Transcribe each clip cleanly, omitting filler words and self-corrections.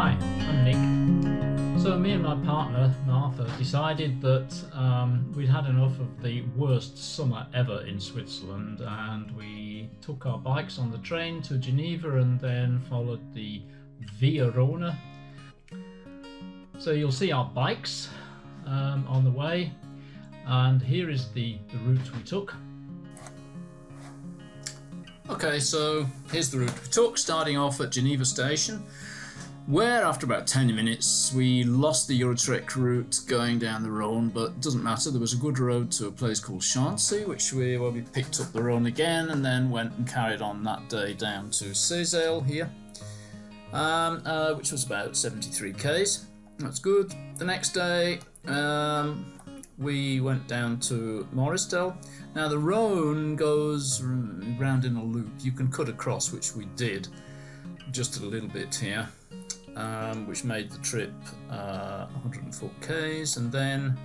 Hi, I'm Nick. So me and my partner Martha decided that we'd had enough of the worst summer ever in Switzerland, and we took our bikes on the train to Geneva and then followed the ViaRhona. So you'll see our bikes on the way, and here is the route we took. Okay, so here's the route we took, starting off at Geneva station, where after about 10 minutes we lost the Eurotrek route going down the Rhone, but it doesn't matter. There was a good road to a place called Chancy, where we picked up the Rhone again and then went and carried on that day down to Seyssel here, which was about 73 k's. That's good. The next day we went down to Moristel. Now the Rhone goes round in a loop. You can cut across, which we did just a little bit here, which made the trip 104 k's. And then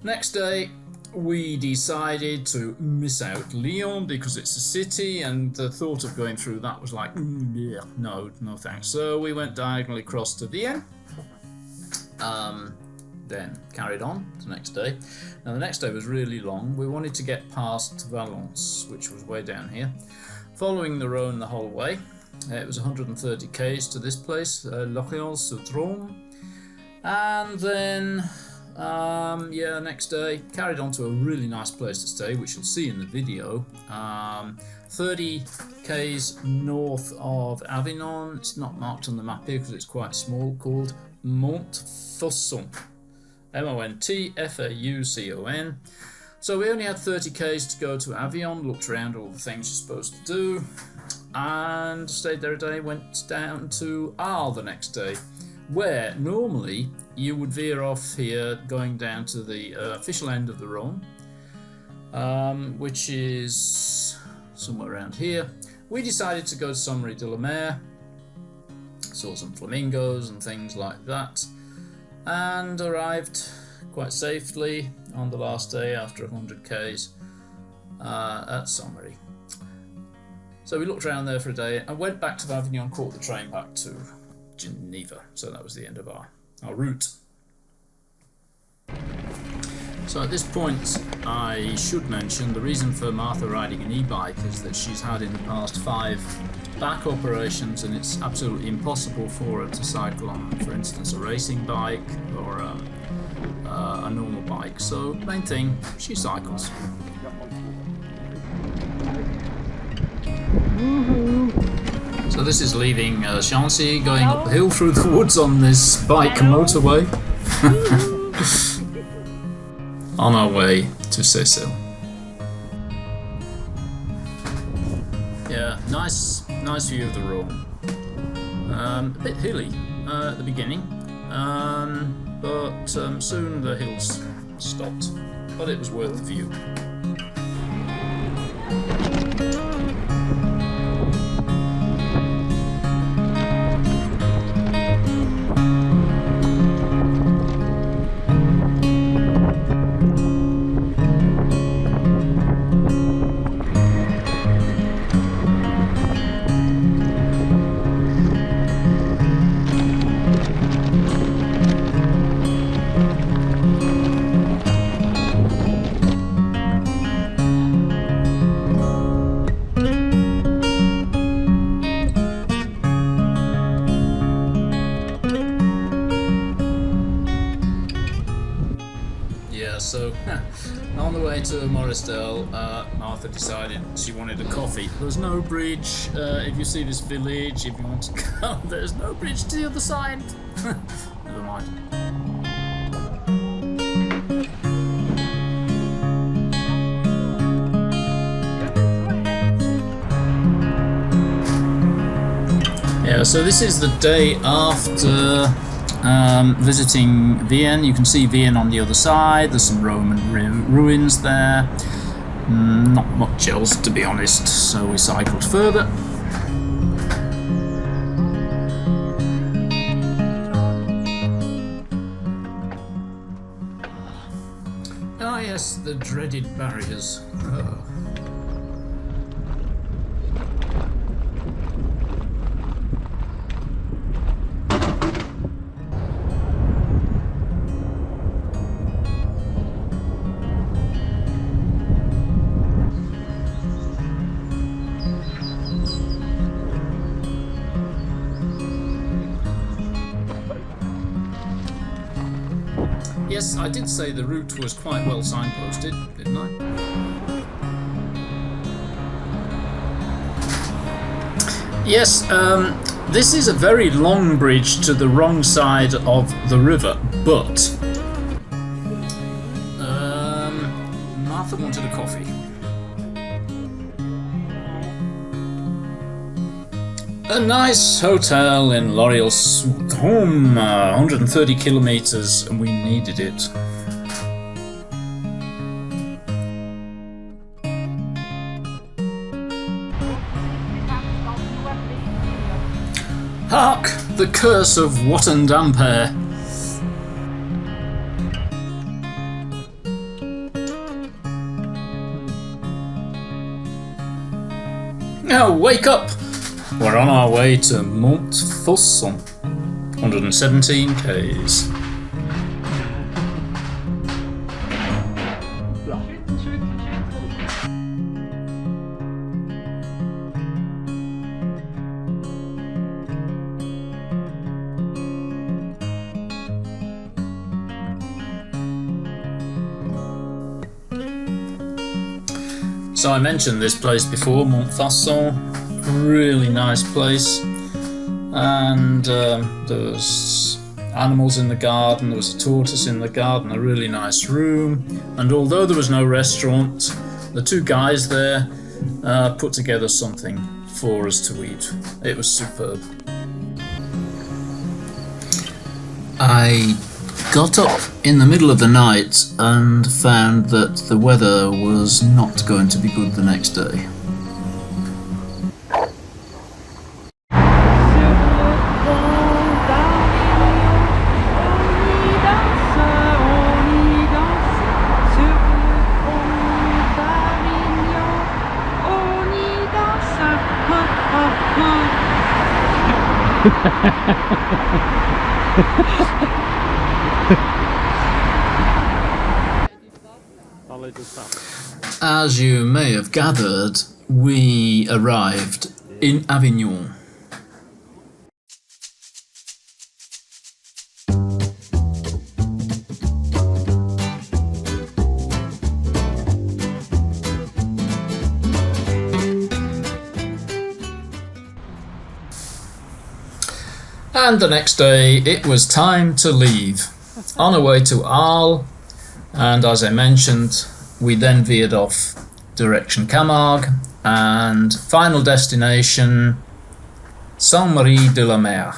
next day we decided to miss out Lyon because it's a city, and the thought of going through that was like, yeah, no thanks. So we went diagonally across to Vienne, then carried on the next day. Now the next day was really long. We wanted to get past Valence, which was way down here, following the Rhone the whole way. It was 130 k's to this place, Rhone, and then next day carried on to a really nice place to stay, which you'll see in the video. 30 k's north of Avignon. It's not marked on the map here because it's quite small, called Montfaucon, Montfaucon. So we only had 30 k's to go to Avignon, looked around all the things you're supposed to do, and stayed there a day. Went down to Arles the next day, where normally you would veer off here going down to the official end of the Rhone, which is somewhere around here. We decided to go to Sommery de la Mer, saw some flamingos and things like that, and arrived quite safely on the last day after 100 k's at Sommery. So we looked around there for a day and went back to Avignon, caught the train back to Geneva. So that was the end of our route. So at this point I should mention the reason for Martha riding an e-bike is that she's had in the past 5 back operations, and it's absolutely impossible for her to cycle on, for instance, a racing bike or a normal bike. So main thing, she cycles. So this is leaving Chancy, going up the hill through the woods on this bike motorway on our way to Seyssel. Yeah, nice view of the Rhone. A bit hilly at the beginning, but soon the hills stopped, but it was worth the view. So on the way to Moristel, Martha decided she wanted a coffee. There's no bridge. If you see this village, if you want to go, there's no bridge to the other side. Never mind. Yeah, so this is the day after visiting Vienne. You can see Vienne on the other side. There's some Roman ruins there. Not much else, to be honest, so we cycled further. Ah yes, the dreaded barriers. Oh. Yes, I did say the route was quite well signposted, didn't I? Yes, this is a very long bridge to the wrong side of the river, but Martha wanted a coffee. A nice hotel in Rhone, 130 kilometers, and we needed it. Hark! The curse of Wattendampere. Now wake up! We're on our way to Mont Fosson, 117 k's. So I mentioned this place before, Mont Fosson, really nice place, and there was animals in the garden, there was a tortoise in the garden, a really nice room, and although there was no restaurant, the two guys there put together something for us to eat. It was superb. I got up in the middle of the night and found that the weather was not going to be good the next day. As you may have gathered, we arrived in Avignon. And the next day it was time to leave. On our way to Arles, and as I mentioned, we then veered off direction Camargue, and final destination Saint-Marie-de-la-Mer.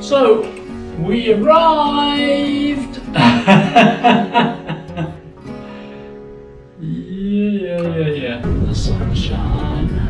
So, we arrived! Yeah. The sunshine.